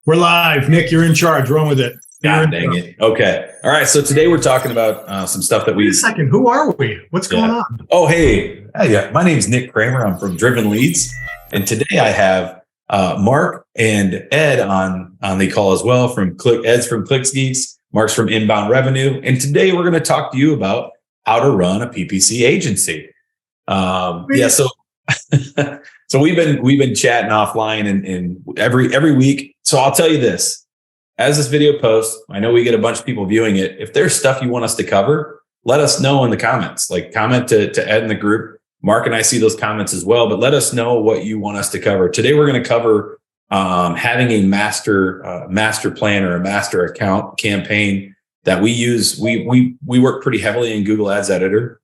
We're live. Nick, you're in charge. Run with it. God dang it. Okay. All right. So today we're talking about some stuff that Wait a second. Who are we? What's going on? Oh, hey. Yeah. My name's Nick Kremer. I'm from Driven Leads. And today I have Mark and Ed on the call as well. Ed's from Clicks Geeks. Mark's from Inbound Revenue. And today we're going to talk to you about how to run a PPC agency. So so we've been chatting offline and every week. So I'll tell you this, as this video posts, I know we get a bunch of people viewing it. If there's stuff you want us to cover, let us know in the comments, like comment to Ed in the group. Mark and I see those comments as well, but let us know what you want us to cover. Today, we're going to cover having a master plan or a master account campaign that we use. We work pretty heavily in Google Ads Editor.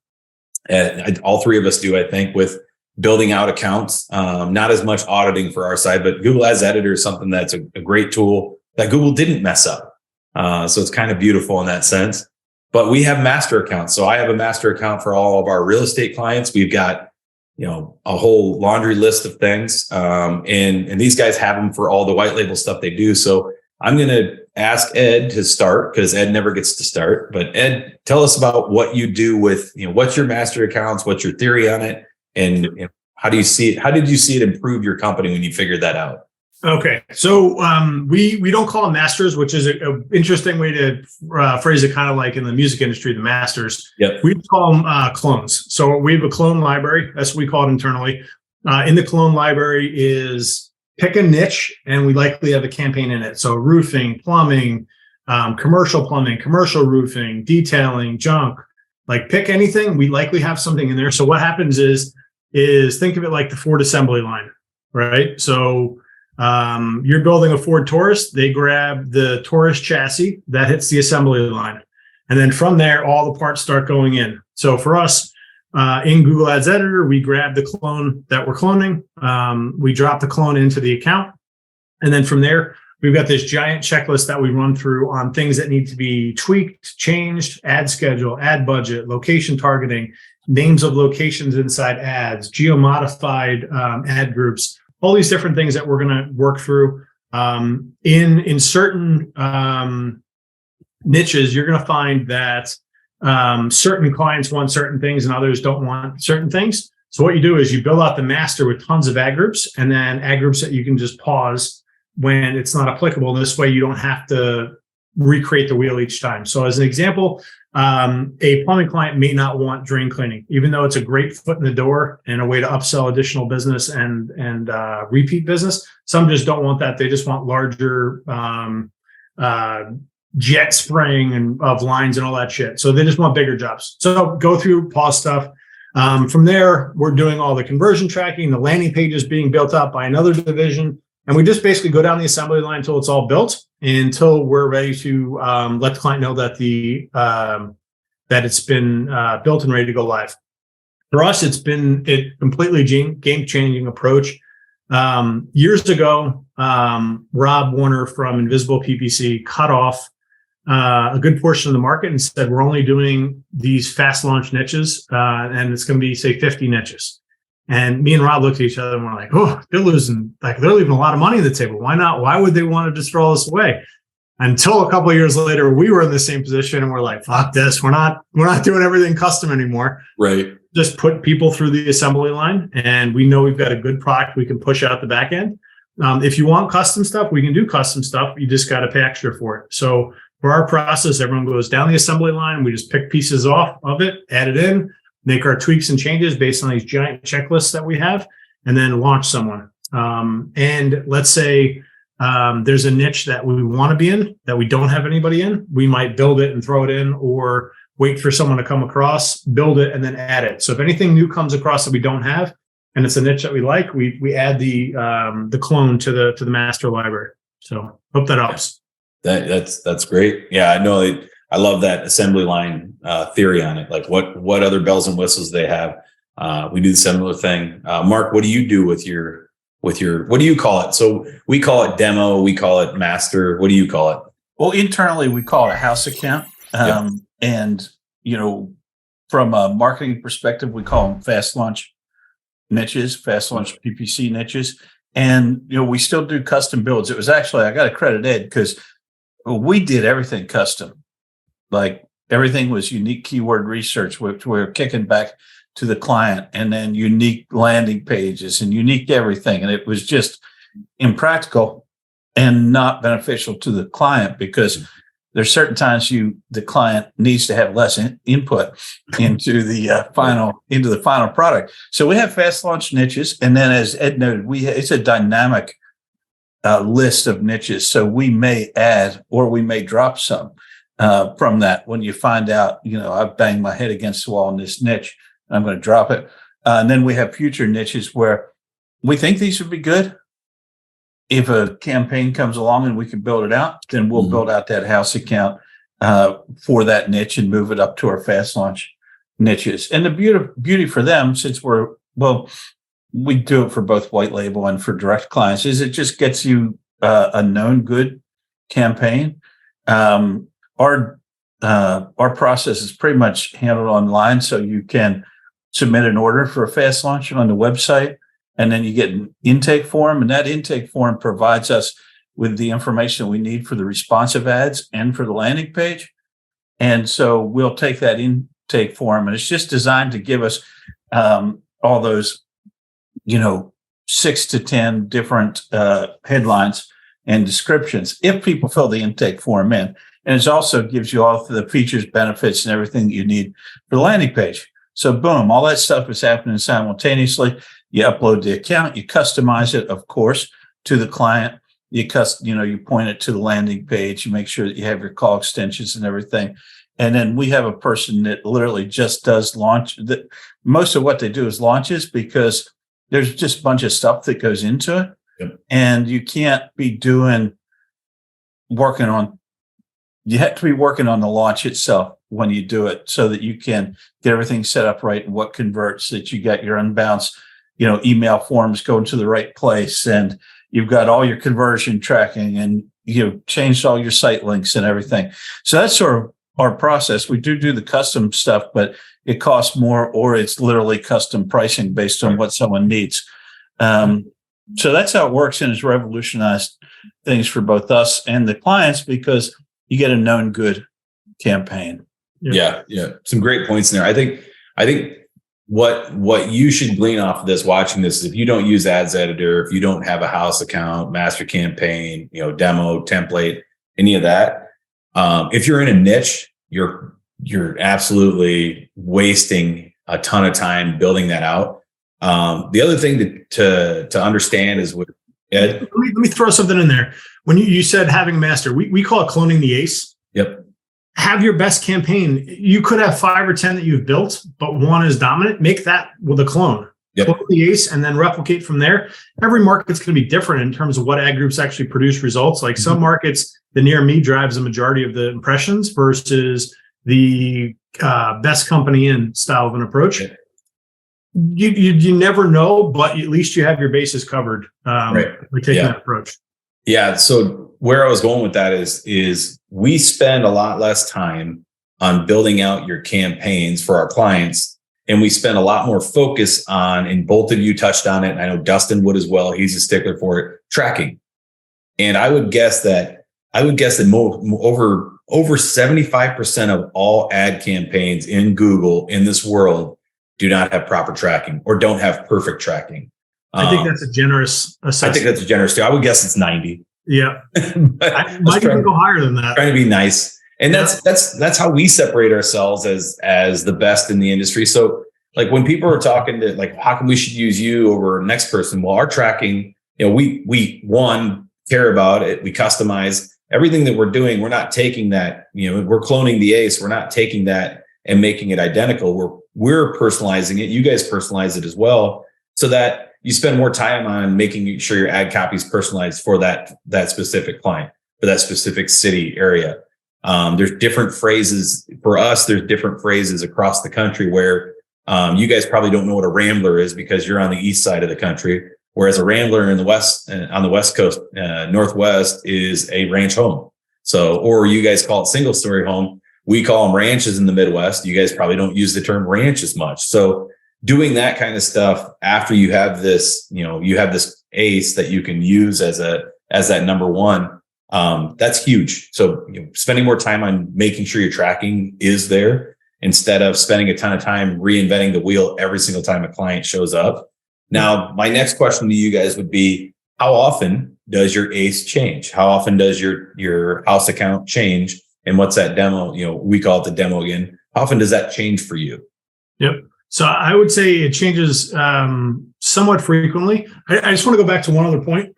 All three of us do, I think, with building out accounts, not as much auditing for our side, but Google Ads Editor is something that's a great tool that Google didn't mess up. So it's kind of beautiful in that sense. But we have master accounts. So I have a master account for all of our real estate clients. We've got, a whole laundry list of things. And these guys have them for all the white label stuff they do. So I'm going to ask Ed to start because Ed never gets to start. But Ed, tell us about what you do with, what's your master accounts? What's your theory on it? And how do you see it? How did you see it improve your company when you figured that out? Okay. So we don't call them masters, which is an interesting way to phrase it, kind of like in the music industry, the masters. Yep. We call them clones. So we have a clone library. That's what we call it internally. In the clone library is pick a niche, and we likely have a campaign in it. So roofing, plumbing, commercial roofing, detailing, junk, like pick anything. We likely have something in there. So what happens is think of it like the Ford assembly line, right? So you're building a Ford Taurus, they grab the Taurus chassis that hits the assembly line. And then from there, all the parts start going in. So for us, in Google Ads Editor, we grab the clone that we're cloning. We drop the clone into the account. And then from there, we've got this giant checklist that we run through on things that need to be tweaked, changed, ad schedule, ad budget, location targeting, names of locations inside ads, geo-modified ad groups, all these different things that we're going to work through. In certain niches, you're going to find that certain clients want certain things and others don't want certain things. So what you do is you build out the master with tons of ad groups, and then ad groups that you can just pause when it's not applicable. This way you don't have to recreate the wheel each time. So as an example, a plumbing client may not want drain cleaning, even though it's a great foot in the door and a way to upsell additional business and repeat business. Some just don't want that. They just want larger jet spraying and of lines and all that shit. So they just want bigger jobs. So go through, pause stuff. From there, we're doing all the conversion tracking. The landing page is being built up by another division. And we just basically go down the assembly line until it's all built, until we're ready to let the client know that that it's been built and ready to go live. For us, it's been a completely game-changing approach. Years ago, Rob Warner from Invisible PPC cut off a good portion of the market and said, we're only doing these fast launch niches, and it's going to be, say, 50 niches. And me and Rob looked at each other and we're like, oh, they're leaving a lot of money on the table. Why not? Why would they want to just throw this away? Until a couple of years later, we were in the same position and we're like, fuck this. We're not doing everything custom anymore. Right. Just put people through the assembly line, and we know we've got a good product we can push out the back end. If you want custom stuff, we can do custom stuff. You just got to pay extra for it. So for our process, everyone goes down the assembly line. We just pick pieces off of it, add it in, make our tweaks and changes based on these giant checklists that we have, and then launch someone. And let's say there's a niche that we want to be in that we don't have anybody in. We might build it and throw it in, or wait for someone to come across, build it, and then add it. So if anything new comes across that we don't have, and it's a niche that we like, we add the clone to the master library. So hope that helps. That's great. Yeah, I know. I love that assembly line theory on it. Like what other bells and whistles they have. We do the similar thing. Mark, what do you do with your, what do you call it? So we call it demo, we call it master. What do you call it? Well, internally we call it a house account. And, from a marketing perspective, we call them fast launch niches, fast launch PPC niches. And, we still do custom builds. It was actually, I got to credit Ed because we did everything custom. Like everything was unique keyword research, which we're kicking back to the client, and then unique landing pages and unique everything. And it was just impractical and not beneficial to the client because there's certain times the client needs to have less input into the final product. So we have fast launch niches, and then as Ed noted, it's a dynamic list of niches. So we may add or we may drop some from that. When you find out, I've banged my head against the wall in this niche, I'm going to drop it. And then we have future niches where we think these would be good. If a campaign comes along and we can build it out, then we'll build out that house account for that niche and move it up to our fast launch niches. And the beauty for them, since we do it for both white label and for direct clients, is it just gets you a known good campaign. Our process is pretty much handled online, so you can submit an order for a fast launch on the website. And then you get an intake form, and that intake form provides us with the information we need for the responsive ads and for the landing page. And so we'll take that intake form, and it's just designed to give us all those, 6 to 10 different headlines and descriptions if people fill the intake form in. And it also gives you all the features, benefits, and everything that you need for the landing page. So boom, all that stuff is happening simultaneously. You upload the account, you customize it, of course, to the client. You point it to the landing page. You make sure that you have your call extensions and everything. And then we have a person that literally just does launch. Most of what they do is launches because there's just a bunch of stuff that goes into it. Yep. And you can't be you have to be working on the launch itself when you do it so that you can get everything set up right and what converts, that you got your unbounce email forms going to the right place, and you've got all your conversion tracking, and changed all your site links and everything. So that's sort of our process. We do the custom stuff, but it costs more, or it's literally custom pricing based on what someone needs. So that's how it works, and it's revolutionized things for both us and the clients because you get a known good campaign. Yeah. Some great points in there. I think what you should glean off of this, watching this, is if you don't use Ads Editor, if you don't have a house account, master campaign, demo, template, any of that, if you're in a niche, you're absolutely wasting a ton of time building that out. The other thing to understand is with Ed. Let me throw something in there. When you said having a master, we call it cloning the ace. Yep. Have your best campaign. You could have 5 or 10 that you've built, but one is dominant. Make that with a clone. Yep. Clone the ace and then replicate from there. Every market's going to be different in terms of what ad groups actually produce results. Like some markets, the near me drives the majority of the impressions versus the best company in style of an approach. Yep. You never know, but at least you have your bases covered by taking that approach. Yeah. So where I was going with that is we spend a lot less time on building out your campaigns for our clients. And we spend a lot more focus on, and both of you touched on it, and I know Dustin would as well, he's a stickler for it, tracking. And I would guess that over 75% of all ad campaigns in Google in this world do not have proper tracking or don't have perfect tracking. I think that's a generous assessment. I think that's a generous too. I would guess it's 90. Yeah. I might even go higher than that. Trying to be nice. And that's how we separate ourselves as the best in the industry. So like when people are talking to like, how come we should use you over next person? Well, our tracking, we care about it. We customize everything that we're doing. We're not taking that, we're cloning the ace. We're not taking that and making it identical. We're personalizing it. You guys personalize it as well, so that you spend more time on making sure your ad copy is personalized for that specific client, for that specific city area. There's different phrases for us. There's different phrases across the country where you guys probably don't know what a rambler is because you're on the east side of the country, whereas a rambler in the west, on the west coast, northwest, is a ranch home. So, or you guys call it single story home. We call them ranches in the Midwest. You guys probably don't use the term ranch as much. So doing that kind of stuff after you have this, you have this ace that you can use as that number one. That's huge. So spending more time on making sure your tracking is there instead of spending a ton of time reinventing the wheel every single time a client shows up. Now, my next question to you guys would be, how often does your ace change? How often does your house account change? And what's that demo? We call it the demo again. How often does that change for you? Yep. So I would say it changes somewhat frequently. I just want to go back to one other point.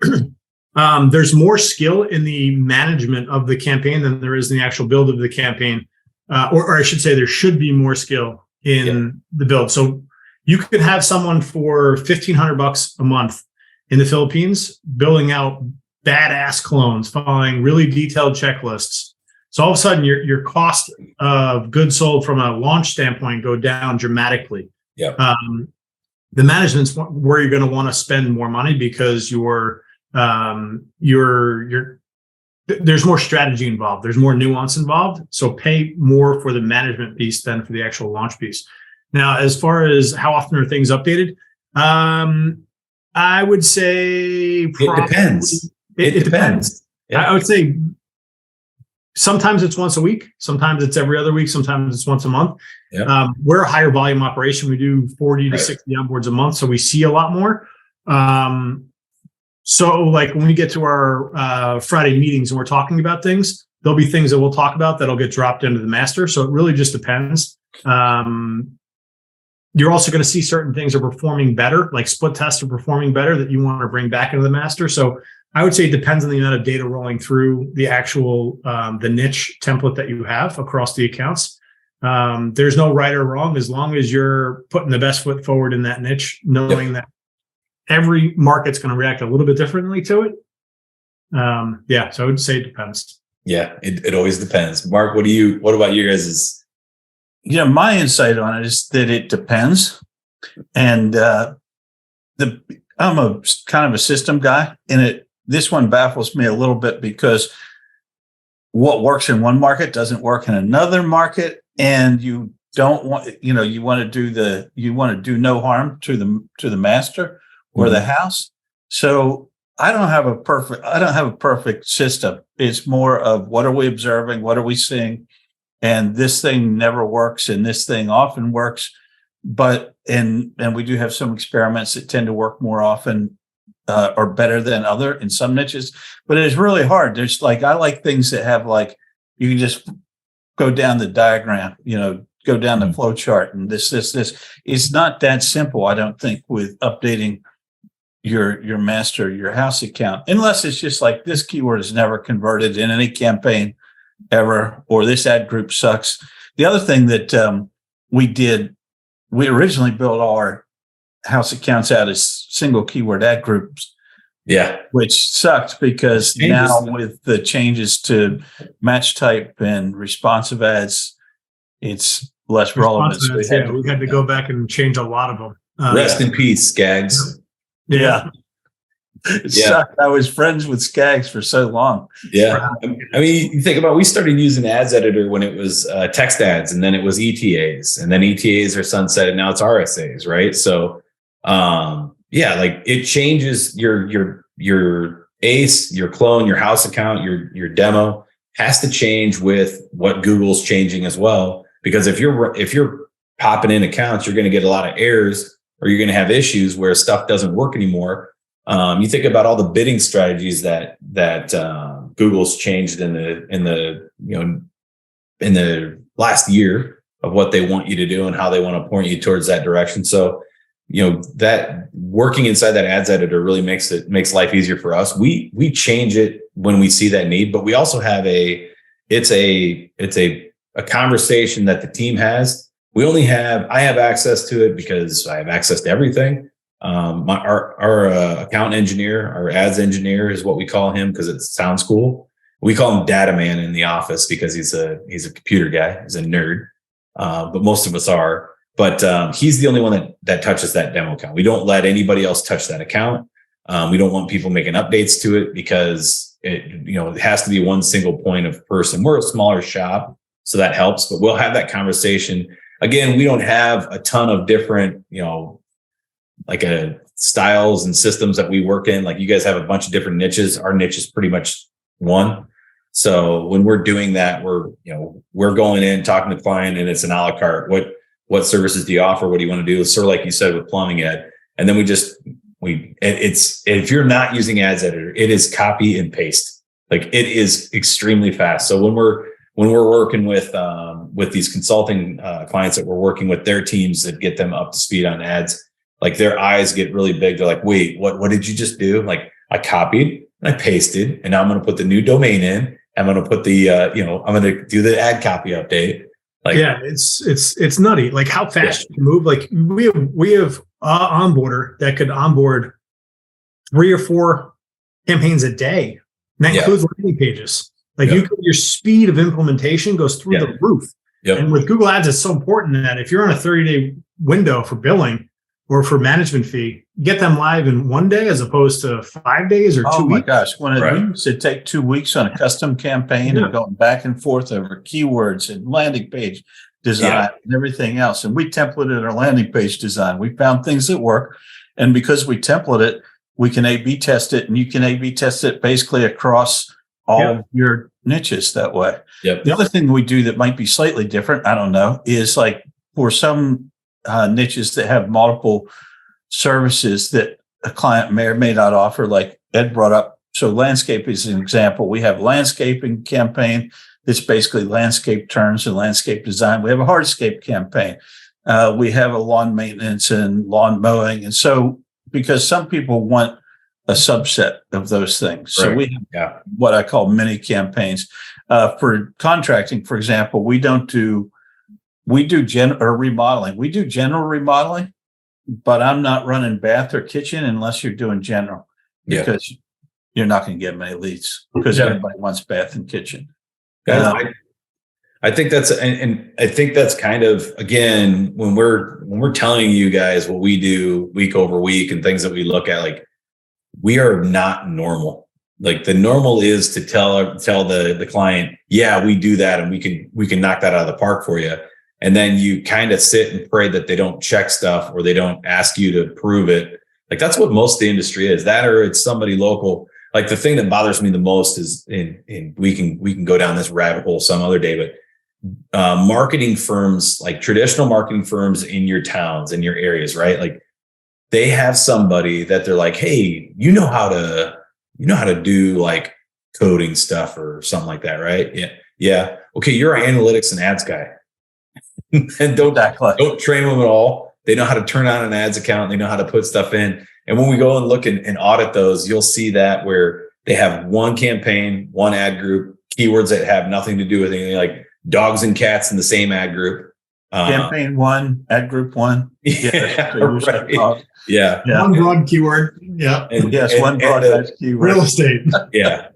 There's more skill in the management of the campaign than there is in the actual build of the campaign. Or I should say there should be more skill in the build. So you could have someone for $1,500 a month in the Philippines building out badass clones, following really detailed checklists. So all of a sudden your cost of goods sold from a launch standpoint go down dramatically. Yeah. The management's where you're going to want to spend more money because there's more strategy involved. There's more nuance involved. So pay more for the management piece than for the actual launch piece. Now, as far as how often are things updated, I would say it depends. It depends. Yeah. I would say sometimes it's once a week. Sometimes it's every other week. Sometimes it's once a month. Yeah. We're a higher volume operation. We do 40 to 60 onboards a month. So we see a lot more. So like when we get to our Friday meetings and we're talking about things, there'll be things that we'll talk about that'll get dropped into the master. So it really just depends. You're also going to see certain things are performing better, like split tests are performing better that you want to bring back into the master. So I would say it depends on the amount of data rolling through the actual, the niche template that you have across the accounts. There's no right or wrong as long as you're putting the best foot forward in that niche, knowing that every market's going to react a little bit differently to it. So I would say it depends. Yeah, it always depends. Mark, what about you guys'? My insight on it is that it depends. And I'm a kind of a system guy, and this one baffles me a little bit because what works in one market doesn't work in another market, and you don't want, you want to do no harm to the master or the house. So I don't have a perfect system. It's more of what are we observing? What are we seeing? And this thing never works and this thing often works. But, and we do have some experiments that tend to work more often or better than other in some niches, but it is really hard. There's I like things that have you can just go down the diagram, go down the flow chart and this. It's not that simple, I don't think, with updating your master, your house account, unless it's just this keyword is never converted in any campaign ever, or this ad group sucks. The other thing that we originally built all our house accounts out as single keyword ad groups. Yeah. Which sucked because now with the changes to match type and responsive ads, it's less relevant. So we had to go back and change a lot of them. Rest in peace, Skaggs. Yeah. It sucked. I was friends with Skaggs for so long. Yeah. I mean, you think about, we started using ads editor when it was text ads, and then it was ETAs, and then ETAs are sunsetted. Now it's RSAs, right? So, it changes your ACE, your clone, your house account, your demo has to change with what Google's changing as well. Because if you're popping in accounts, you're going to get a lot of errors, or you're going to have issues where stuff doesn't work anymore. You think about all the bidding strategies that Google's changed in the last year of what they want you to do and how they want to point you towards that direction. So, that working inside that ads editor really makes life easier for us. We change it when we see that need, but we also have it's a conversation that the team has. I have access to it because I have access to everything. Our account engineer, our ads engineer is what we call him because it sounds cool. We call him Data Man in the office because he's a computer guy. He's a nerd. But most of us are. But he's the only one that touches that demo account. We don't let anybody else touch that account. We don't want people making updates to it because it has to be one single point of person. We're a smaller shop, so that helps. But we'll have that conversation again, we don't have a ton of different, like styles and systems that we work in. Like you guys have a bunch of different niches. Our niche is pretty much one. So when we're doing that, we're going in, talking to the client, and it's an a la carte. What services do you offer? What do you want to do? Sort of like you said with plumbing, Ed. And then it's if you're not using ads editor, it is copy and paste. Like it is extremely fast. So when we're working with these consulting clients that we're working with their teams that get them up to speed on ads, like their eyes get really big. They're like, wait, what did you just do? Like I copied and I pasted, and now I'm going to put the new domain in. I'm going to put the, I'm going to do the ad copy update. Like, yeah, it's nutty. Like how fast you can move. Like we have onboarder that could onboard 3 or 4 campaigns a day. And that includes landing pages. Like your speed of implementation goes through the roof. Yep. And with Google Ads, it's so important that if you're on a 30-day window for billing or for management fee, get them live in 1 day as opposed to 5 days or 2 weeks. Oh my gosh. When it used to take 2 weeks on a custom campaign and going back and forth over keywords and landing page design and everything else. And we templated our landing page design. We found things that work. And because we template it, we can A/B test it, and you can A/B test it basically across all of your niches that way. Yep. The other thing we do that might be slightly different, I don't know, is like for some niches that have multiple services that a client may or may not offer, like Ed brought up. So landscape is an example. We have landscaping campaign that's basically landscape terms and landscape design. We have a hardscape campaign. We have a lawn maintenance and lawn mowing. And so because some people want a subset of those things. So we have what I call mini campaigns. For contracting, for example, we do remodeling. We do general remodeling, but I'm not running bath or kitchen unless you're doing general, because you're not going to get many leads because everybody wants bath and kitchen. I think that's, and I think that's kind of, again, when we're telling you guys what we do week over week and things that we look at, like we are not normal. Like the normal is to tell the client, yeah, we do that, and we can knock that out of the park for you. And then you kind of sit and pray that they don't check stuff or they don't ask you to prove it. Like that's what most of the industry is. That, or it's somebody local. Like the thing that bothers me the most is, in we can go down this rabbit hole some other day, but marketing firms, like traditional marketing firms in your towns, in your areas, right? Like they have somebody that they're like, hey, you know how to do like coding stuff or something like that, right? Yeah. Okay, you're an analytics and ads guy. And don't train them at all. They know how to turn on an ads account. They know how to put stuff in. And when we go and look and audit those, you'll see that where they have one campaign, one ad group, keywords that have nothing to do with anything, like dogs and cats in the same ad group. Campaign 1, ad group 1. Right. Yeah. One broad keyword. Yeah. One broad keyword. Real estate. Yeah.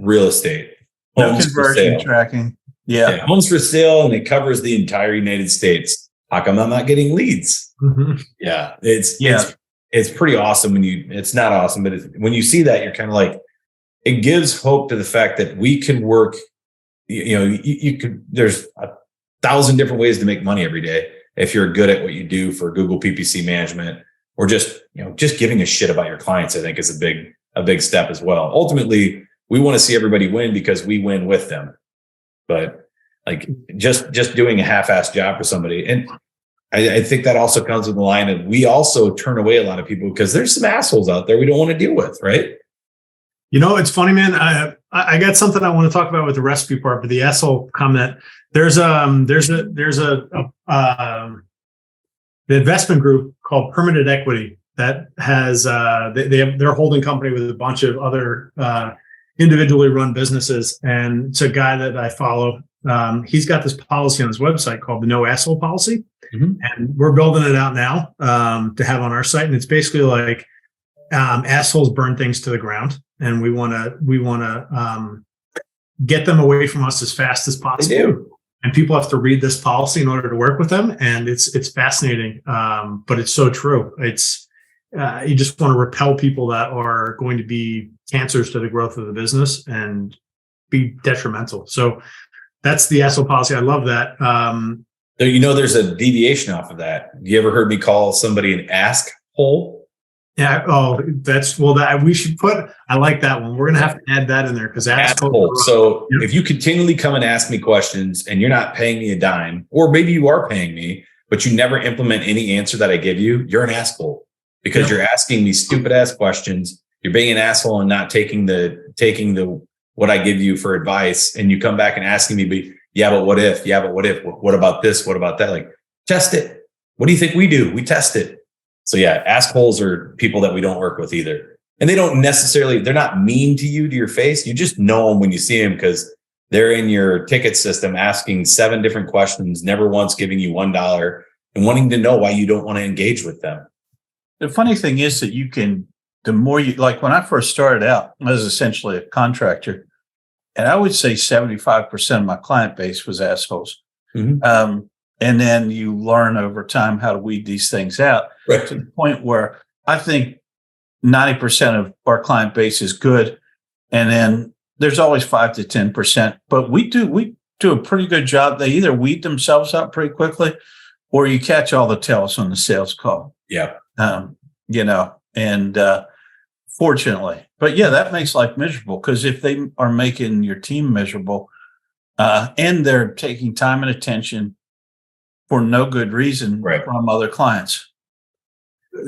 Real estate. No conversion tracking. Yeah. Homes for sale, and it covers the entire United States. How come I'm not getting leads? Mm-hmm. Yeah. It's pretty awesome it's not awesome, but when you see that, you're kind of like, it gives hope to the fact that we can work. You could, there's 1,000 different ways to make money every day if you're good at what you do for Google PPC management, or just giving a shit about your clients. I think is a big step as well. Ultimately, we want to see everybody win because we win with them. But like just doing a half-assed job for somebody, and I think that also comes with the line of, we also turn away a lot of people because there's some assholes out there we don't want to deal with, right? It's funny, man. I got something I want to talk about with the recipe part, but the asshole comment. There's the investment group called Permanent Equity that has they're a holding company with a bunch of other individually run businesses, and it's a guy that I follow. He's got this policy on his website called the No Asshole Policy, and we're building it out now to have on our site. And it's basically like assholes burn things to the ground, and we want to get them away from us as fast as possible. And people have to read this policy in order to work with them, and it's fascinating, but it's so true. It's you just want to repel people that are going to be cancers to the growth of the business and be detrimental. So that's the asshole policy. I love that. So, there's a deviation off of that. You ever heard me call somebody an ask hole? Yeah. Oh, that we should put. I like that one. We're gonna have to add that in there because Ask hole. So if you continually come and ask me questions and you're not paying me a dime, or maybe you are paying me, but you never implement any answer that I give you, you're an asshole because you're asking me stupid ass questions. You're being an asshole and not taking the what I give you for advice, and you come back and asking me, but what if? Yeah, but what if? What about this? What about that? Like, test it. What do you think we do? We test it. So yeah, assholes are people that we don't work with either. And they're not mean to you, to your face. You just know them when you see them because they're in your ticket system asking 7 different questions, never once giving you $1 and wanting to know why you don't want to engage with them. The funny thing is that the more you, like when I first started out, I was essentially a contractor, and I would say 75% of my client base was assholes. Mm-hmm. And then you learn over time how to weed these things out to the point where I think 90% of our client base is good. And then there's always 5 to 10%, but we do a pretty good job. They either weed themselves out pretty quickly or you catch all the tails on the sales call. Yeah. Fortunately, but yeah, that makes life miserable because if they are making your team miserable and they're taking time and attention for no good reason from other clients.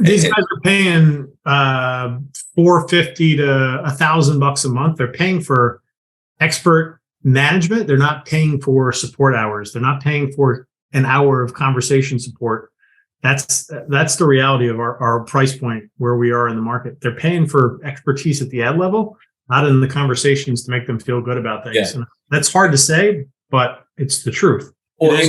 These guys are paying $450 to $1,000 a month. They're paying for expert management. They're not paying for support hours. They're not paying for an hour of conversation support. That's the reality of our price point where we are in the market. They're paying for expertise at the ad level, not in the conversations to make them feel good about things. Yeah. And that's hard to say, but it's the truth. Well,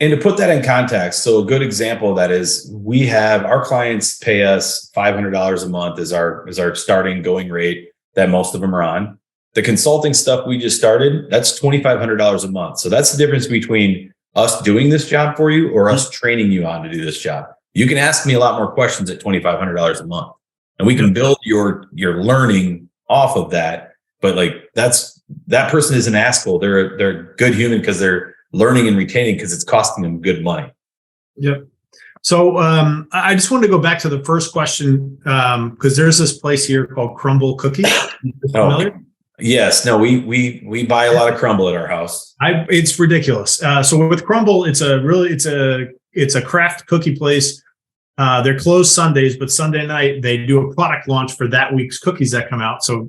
and to put that in context, so a good example of that is we have our clients pay us $500 a month as our starting going rate that most of them are on. The consulting stuff we just started, that's $2,500 a month. So that's the difference between us doing this job for you or us training you on to do this job. You can ask me a lot more questions at $2,500 a month, and we can build your learning off of that. But that person is an asshole. They're a good human because they're learning and retaining because it's costing them good money. Yep. So I just wanted to go back to the first question because there's this place here called Crumble Cookies. Familiar? Yes. No, we buy a lot of crumble at our house. It's ridiculous. So with Crumble, it's a craft cookie place. They're closed Sundays, but Sunday night they do a product launch for that week's cookies that come out. So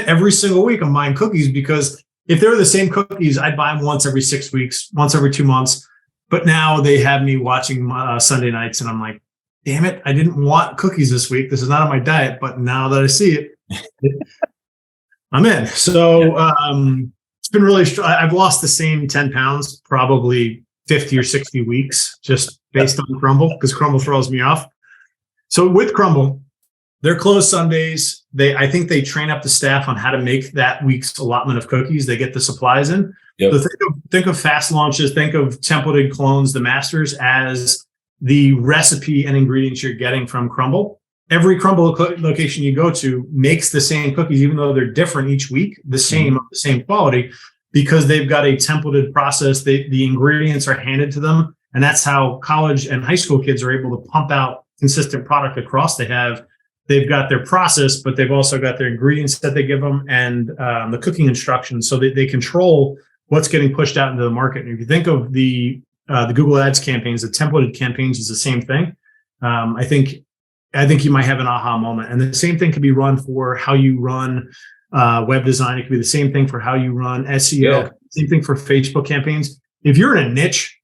every single week I'm buying cookies because if they were the same cookies, I'd buy them once every 6 weeks, once every 2 months. But now they have me watching Sunday nights, and I'm like, damn it, I didn't want cookies this week. This is not on my diet, but now that I see it, I'm in. So it's been really, I've lost the same 10 pounds, probably 50 or 60 weeks, just based on Crumble, because Crumble throws me off. So with Crumble, they're closed Sundays. I think they train up the staff on how to make that week's allotment of cookies. They get the supplies in. Yep. So think of fast launches, think of templated clones, the masters, as the recipe and ingredients you're getting from Crumble. Every Crumble location you go to makes the same cookies, even though they're different each week, the same quality, because they've got a templated process. The ingredients are handed to them. And that's how college and high school kids are able to pump out consistent product across. They've got their process, but they've also got their ingredients that they give them and the cooking instructions, so that they control what's getting pushed out into the market. And if you think of the Google Ads campaigns, the templated campaigns is the same thing. I think you might have an aha moment. And the same thing can be run for how you run web design. It could be the same thing for how you run SEO. Same thing for Facebook campaigns. If you're in a niche,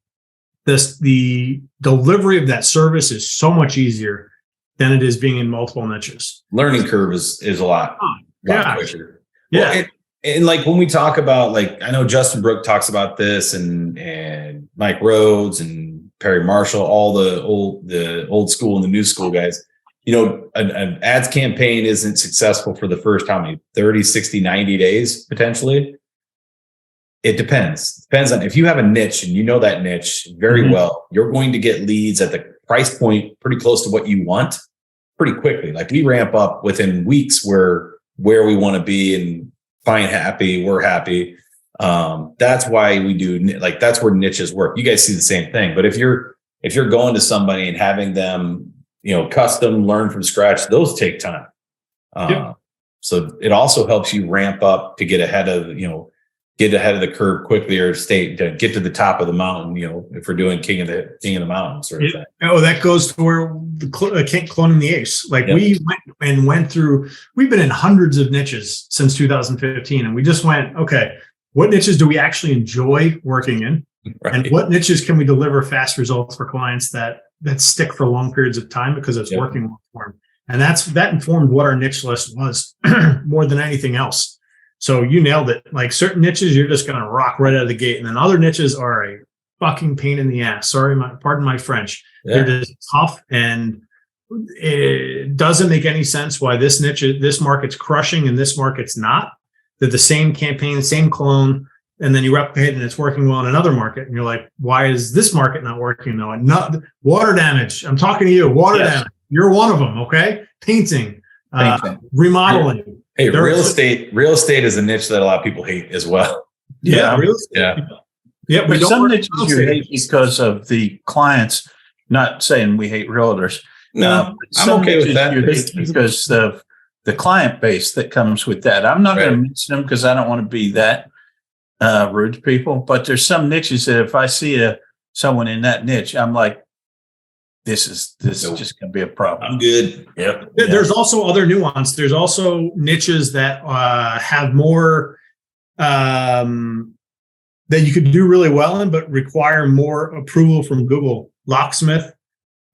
the delivery of that service is so much easier than it is being in multiple niches. Learning curve is a lot quicker. Yeah. Well, and like when we talk about, like, I know Justin Brooke talks about this, and Mike Rhodes and Perry Marshall, all the old school and the new school guys. An ads campaign isn't successful for the first 30, 60, 90 days, potentially. It depends. Depends on if you have a niche and you know that niche very well, you're going to get leads at the price point pretty close to what you want pretty quickly. Like, we ramp up within weeks where we want to be, and client happy, we're happy. That's why we do, like, that's where niches work. You guys see the same thing. But if you're going to somebody and having them, custom learn from scratch, those take time. So it also helps you ramp up to get ahead of the curve quickly, or to get to the top of the mountain. If we're doing king of the mountain sort of thing. Oh, that goes to where the cloning the ace. Like we went through. We've been in hundreds of niches since 2015, and we just went, okay, what niches do we actually enjoy working in, and what niches can we deliver fast results for clients that stick for long periods of time because it's working well for them. And that informed what our niche list was more than anything else. So you nailed it. Like certain niches, you're just going to rock right out of the gate. And then other niches are a fucking pain in the ass. Pardon my French. Yeah. They're just tough, and it doesn't make any sense why this market's crushing and this market's not. They're the same campaign, same clone, and then you replicate and it's working well in another market. And you're like, why is this market not working though? And not water damage. I'm talking to you, water damage. You're one of them, okay? Painting. Remodeling. Hey, real estate is a niche that a lot of people hate as well. Yeah, real estate. Yeah, but some niches you hate because of the clients. Not saying we hate realtors. No, I'm okay with that. Because of the client base that comes with that. I'm not going to mention them because I don't want to be that rude to people. But there's some niches that if I see someone in that niche, I'm like, this is just going to be a problem. I'm good. Yep. There's also other nuance. There's also niches that have more that you could do really well in, but require more approval from Google. Locksmith,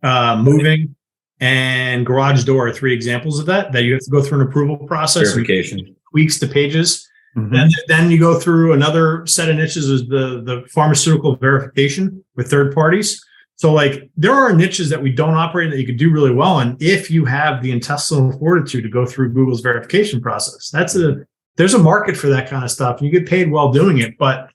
moving, and garage door are 3 examples of that you have to go through an approval process. Verification. Tweaks to pages. Mm-hmm. And then you go through another set of niches is the pharmaceutical verification with third parties. So like there are niches that we don't operate in that you could do really well in if you have the intestinal fortitude to go through Google's verification process. There's a market for that kind of stuff. You get paid well doing it, but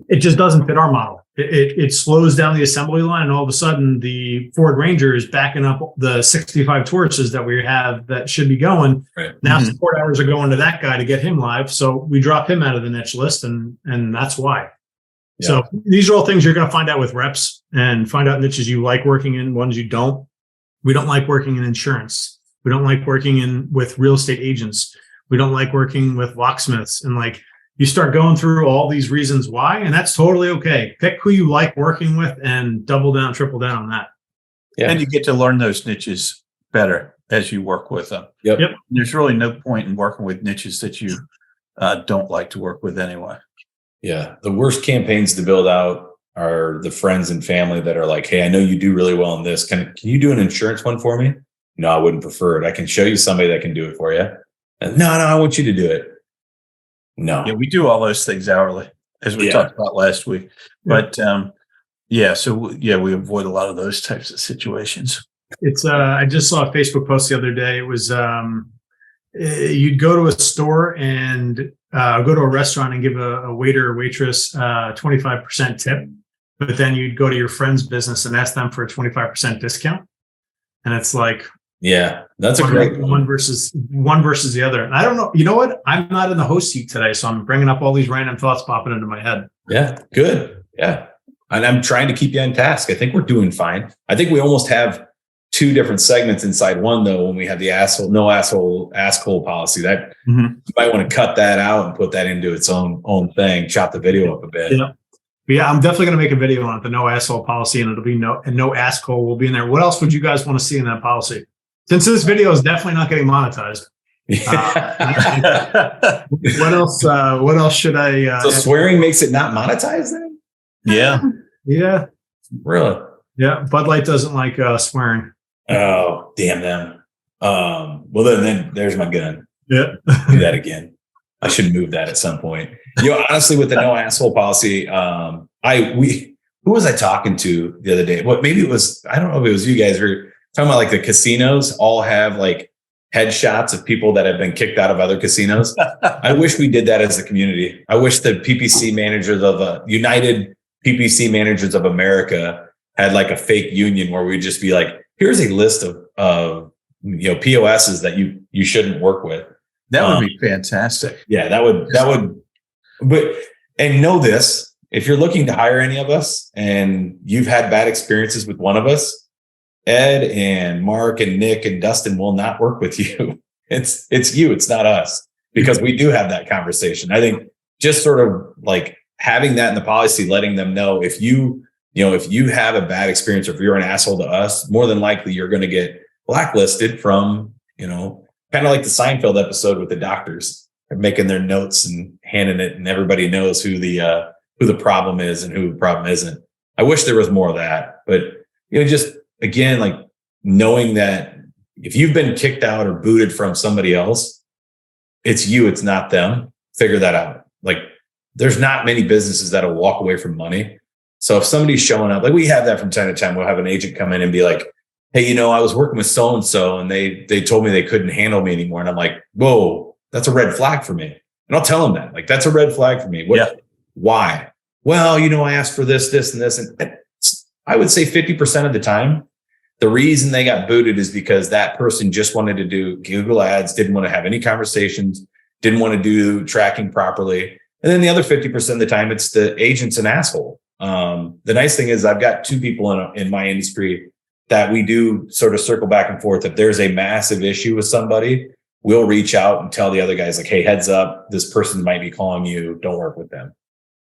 it just doesn't fit our model. It slows down the assembly line, and all of a sudden the Ford Ranger is backing up the 65 Tauruses that we have that should be going. Right. Now support hours are going to that guy to get him live. So we drop him out of the niche list, and that's why. Yeah. So these are all things you're going to find out with reps, and find out niches you like working in, ones you don't. We don't like working in insurance. We don't like working with real estate agents. We don't like working with locksmiths. And like you start going through all these reasons why, and that's totally okay. Pick who you like working with and double down, triple down on that. Yeah. And you get to learn those niches better as you work with them. Yep. There's really no point in working with niches that you don't like to work with anyway. Yeah. The worst campaigns to build out are the friends and family that are like, hey, I know you do really well in this. Can you do an insurance one for me? No, I wouldn't prefer it. I can show you somebody that can do it for you. And, no, I want you to do it. No. Yeah, we do all those things hourly, as we talked about last week. But we avoid a lot of those types of situations. It's I just saw a Facebook post the other day. It was you'd go to a store and go to a restaurant and give a waiter or waitress 25% tip, but then you'd go to your friend's business and ask them for a 25% discount. And it's like, yeah, that's a great one versus the other. And I don't know, you know what? I'm not in the host seat today, so I'm bringing up all these random thoughts popping into my head. Yeah, good. Yeah. And I'm trying to keep you on task. I think we're doing fine. I think we almost have 2 different segments inside one, though, when we have the ask hole policy. That you might want to cut that out and put that into its own thing, chop the video up a bit. Yeah, I'm definitely going to make a video on it, the no asshole policy, and it'll be no asshole will be in there. What else would you guys want to see in that policy? Since this video is definitely not getting monetized. What else should I? So swearing makes it not monetized then? Yeah. Really? Yeah. Bud Light doesn't like swearing. Oh, damn them. Well, then there's my gun. Yeah. Do that again. I should move that at some point. Honestly, with the no asshole policy, who was I talking to the other day? Maybe it was, I don't know if it was you guys. Were talking about like the casinos all have like headshots of people that have been kicked out of other casinos. I wish we did that as a community. I wish the PPC managers of United PPC Managers of America had like a fake union where we'd just be like, here's a list of POSs that you shouldn't work with. That would be fantastic. Yeah, that would. But And know this, if you're looking to hire any of us and you've had bad experiences with one of us, Ed and Mark and Nick and Dustin will not work with you. It's you, it's not us, because we do have that conversation. I think just sort of like having that in the policy, letting them know if you have a bad experience or if you're an asshole to us, more than likely you're going to get blacklisted from, kind of like the Seinfeld episode with the doctors. They're making their notes and handing it, and everybody knows who the problem is and who the problem isn't. I wish there was more of that, but just again, like knowing that if you've been kicked out or booted from somebody else, it's you, it's not them. Figure that out. Like there's not many businesses that'll walk away from money. So if somebody's showing up, like we have that from time to time, we'll have an agent come in and be like, hey, I was working with so-and-so and they told me they couldn't handle me anymore. And I'm like, whoa, that's a red flag for me. And I'll tell them that, like, that's a red flag for me. Why? Well, I asked for this, and this. And I would say 50% of the time, the reason they got booted is because that person just wanted to do Google ads, didn't want to have any conversations, didn't want to do tracking properly. And then the other 50% of the time, it's the agent's an asshole. The nice thing is I've got two people in my industry that we do sort of circle back and forth. If there's a massive issue with somebody, we'll reach out and tell the other guys like, hey, heads up, this person might be calling you. Don't work with them.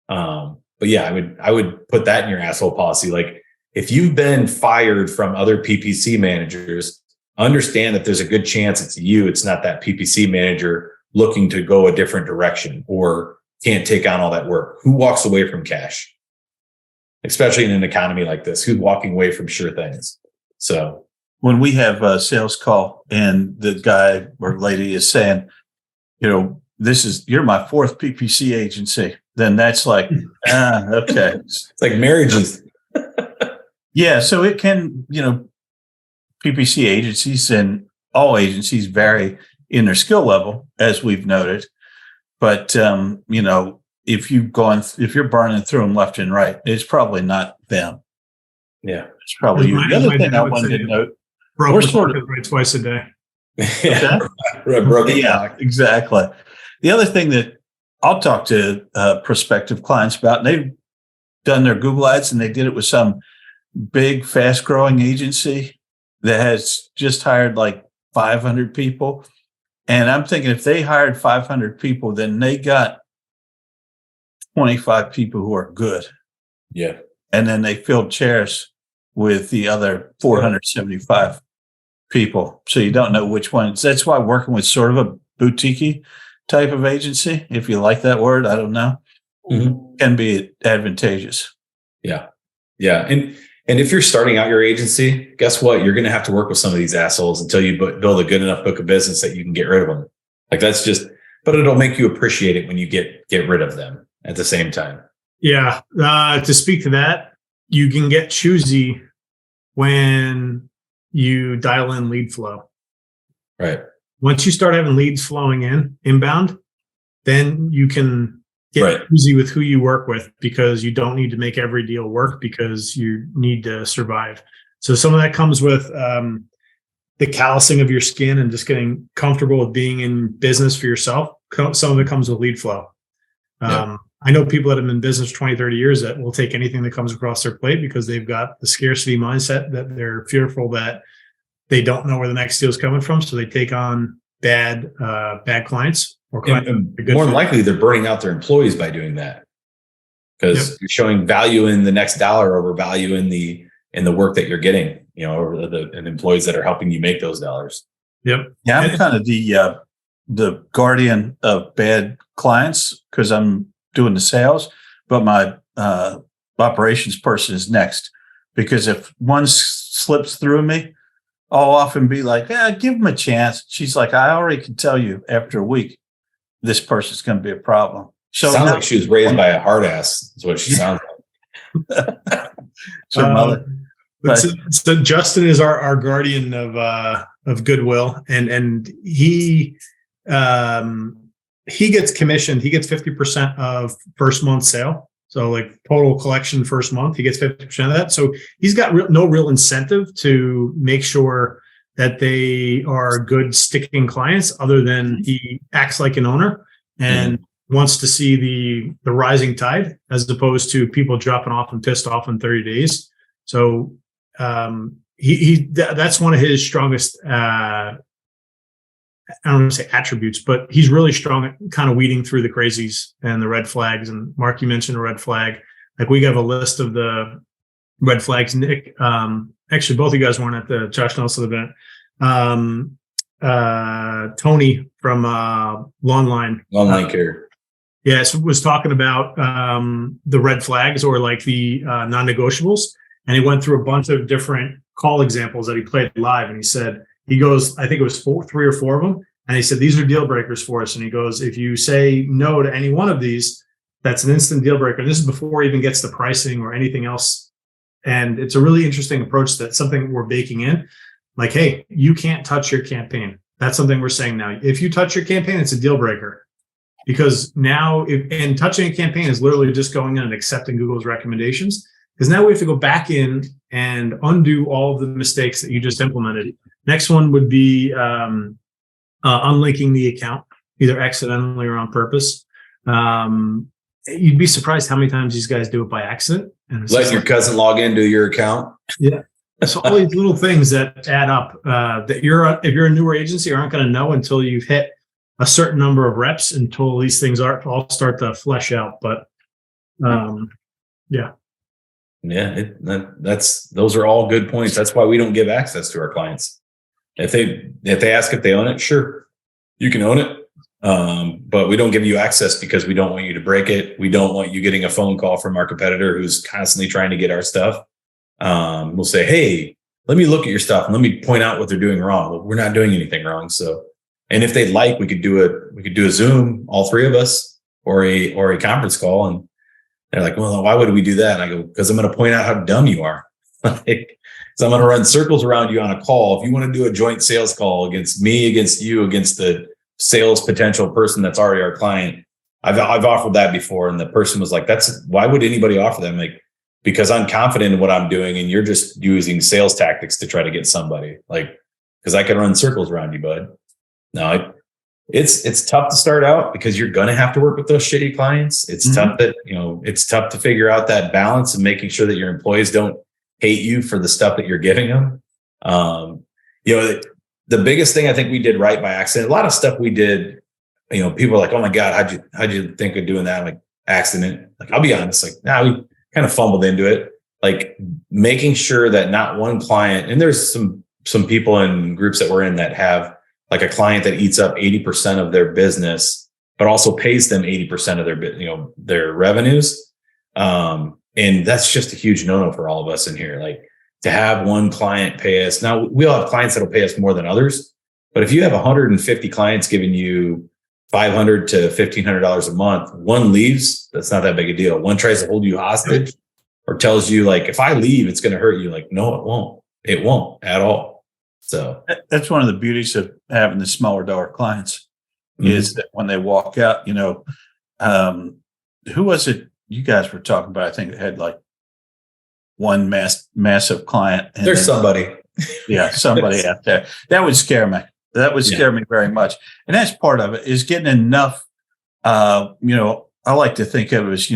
But yeah, I would put that in your asshole policy. Like if you've been fired from other PPC managers, understand that there's a good chance it's you. It's not that PPC manager looking to go a different direction or can't take on all that work. Who walks away from cash? Especially in an economy like this, who's walking away from sure things? So when we have a sales call and the guy or lady is saying, you're my fourth PPC agency, then that's like, okay. It's like marriages. Yeah. So it can, PPC agencies and all agencies vary in their skill level, as we've noted. But, if you're burning through them left and right, it's probably not them. Yeah. It's probably you. The other thing I wanted to note, we're sort of right twice a day. Yeah, exactly. The other thing that I'll talk to prospective clients about, and they've done their Google ads and they did it with some big, fast growing agency that has just hired like 500 people. And I'm thinking if they hired 500 people, then they got 25 people who are good. Yeah. And then they filled chairs with the other 475 people. So you don't know which ones. That's why working with sort of a boutique type of agency, if you like that word, I don't know, can be advantageous. Yeah. Yeah. And if you're starting out your agency, guess what? You're going to have to work with some of these assholes until you build a good enough book of business that you can get rid of them. Like that's just, but it'll make you appreciate it when you get rid of them at the same time. Yeah. To speak to that, you can get choosy when you dial in lead flow. Right. Once you start having leads flowing inbound, then you can get choosy with who you work with, because you don't need to make every deal work because you need to survive. So some of that comes with the callousing of your skin and just getting comfortable with being in business for yourself. Some of it comes with lead flow. I know people that have been in business 20, 30 years that will take anything that comes across their plate because they've got the scarcity mindset that they're fearful that they don't know where the next deal is coming from. So they take on bad clients or clients. More than likely, they're burning out their employees by doing that because you're showing value in the next dollar over value in the work that you're getting, over the employees that are helping you make those dollars. Yep. Yeah. I'm kind of the guardian of bad clients because I'm doing the sales, but my operations person is next, because if one slips through me, I'll often be like, give them a chance. She's like, I already can tell you after a week, this person's going to be a problem. So sounds like she was raised by a hard ass is what she sounds like. So Justin is our guardian of goodwill, and he gets commissioned. He gets 50% of first month sale. So like total collection first month, he gets 50% of that. So he's got no real incentive to make sure that they are good sticking clients other than he acts like an owner. And wants to see the rising tide as opposed to people dropping off and pissed off in 30 days. So that's one of his strongest, I don't want to say attributes, but he's really strong at kind of weeding through the crazies and the red flags. And Mark, you mentioned a red flag. Like we have a list of the red flags. Nick, actually, both of you guys weren't at the Josh Nelson event. Tony from Long Care. Yes, was talking about the red flags or like the non-negotiables. And he went through a bunch of different call examples that he played live. And he said, he goes, I think it was 3 or 4 of them. And he said, these are deal breakers for us. And he goes, if you say no to any one of these, that's an instant deal breaker. This is before he even gets to pricing or anything else. And it's a really interesting approach. That's something we're baking in. Like, hey, you can't touch your campaign. That's something we're saying now. If you touch your campaign, it's a deal breaker. Because now, and touching a campaign is literally just going in and accepting Google's recommendations. Because now we have to go back in and undo all of the mistakes that you just implemented. Next one would be unlinking the account, either accidentally or on purpose. You'd be surprised how many times these guys do it by accident. And Let your cousin log into your account. Yeah. So all these little things that add up that if you're a newer agency, aren't going to know until you've hit a certain number of reps until these things all start to flesh out. But yeah. Yeah, those are all good points. That's why we don't give access to our clients. If they ask if they own it, sure, you can own it. But we don't give you access because we don't want you to break it. We don't want you getting a phone call from our competitor who's constantly trying to get our stuff. We'll say, hey, let me look at your stuff and let me point out what they're doing wrong. Well, we're not doing anything wrong. So, and if they'd like, we could do a Zoom, all 3 of us, or a conference call. And they're like, well, why would we do that? And I go, because I'm going to point out how dumb you are. So I'm going to run circles around you on a call. If you want to do a joint sales call against me, against you, against the sales potential person that's already our client, I've offered that before. And the person was like, why would anybody offer that? I'm like, because I'm confident in what I'm doing and you're just using sales tactics to try to get somebody. Like, because I can run circles around you, bud. No, it's tough to start out because you're going to have to work with those shitty clients. It's tough it's tough to figure out that balance and making sure that your employees don't hate you for the stuff that you're giving them. The biggest thing I think we did right by accident, a lot of stuff we did, people are like, oh my God, how'd you think of doing that? Like accident. Like, I'll be honest, like, we kind of fumbled into it. Like making sure that not one client, and there's some people in groups that we're in that have like a client that eats up 80% of their business, but also pays them 80% of their revenues. And that's just a huge no-no for all of us in here. Like to have one client pay us. Now we'll have clients that'll pay us more than others, but if you have 150 clients giving you $500 to $1,500 a month, one leaves, that's not that big a deal. One tries to hold you hostage or tells you like, if I leave, it's going to hurt you. Like, no, it won't. It won't at all. So that's one of the beauties of having the smaller dollar clients is that when they walk out, who was it you guys were talking about? I think it had like one massive client. And there's somebody. Yeah, somebody out there. That would scare me. That would scare me very much. And that's part of it is getting enough, I like to think of it as,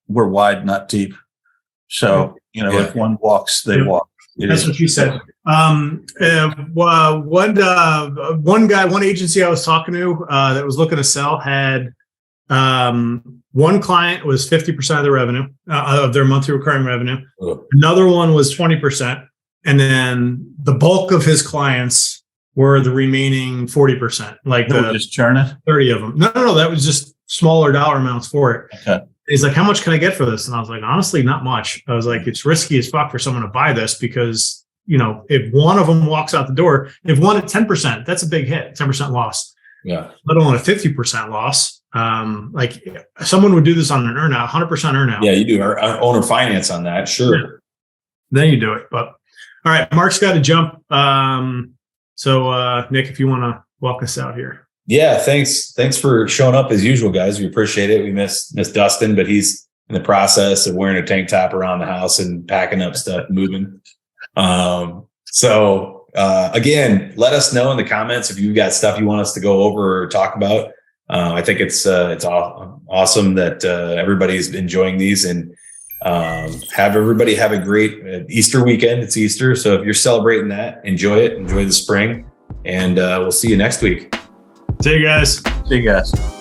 we're wide, not deep. So, if one walks, they walk. That's what you said. One agency I was talking to that was looking to sell had one client was 50% of the revenue of their monthly recurring revenue. Oh. Another one was 20%. And then the bulk of his clients were the remaining 40%. Like just churning 30 of them. No, that was just smaller dollar amounts for it. Okay. He's like, how much can I get for this? And I was like, honestly, not much. I was like, it's risky as fuck for someone to buy this because, if one of them walks out the door, if one at 10%, that's a big hit, 10% loss. Yeah. Let alone a 50% loss. Like someone would do this on an earnout, 100% earnout. Yeah, you do our owner finance on that. Sure. Yeah. Then you do it. But all right, Mark's got to jump. So Nick, if you want to walk us out here. Yeah, thanks for showing up as usual, guys. We appreciate it. We miss Dustin, but he's in the process of wearing a tank top around the house and packing up stuff, moving. Again, let us know in the comments if you've got stuff you want us to go over or talk about. I think it's awesome that everybody's enjoying these, and have everybody have a great Easter weekend. It's Easter, so if you're celebrating that, enjoy it. Enjoy the spring, and we'll see you next week. See you guys. See you guys.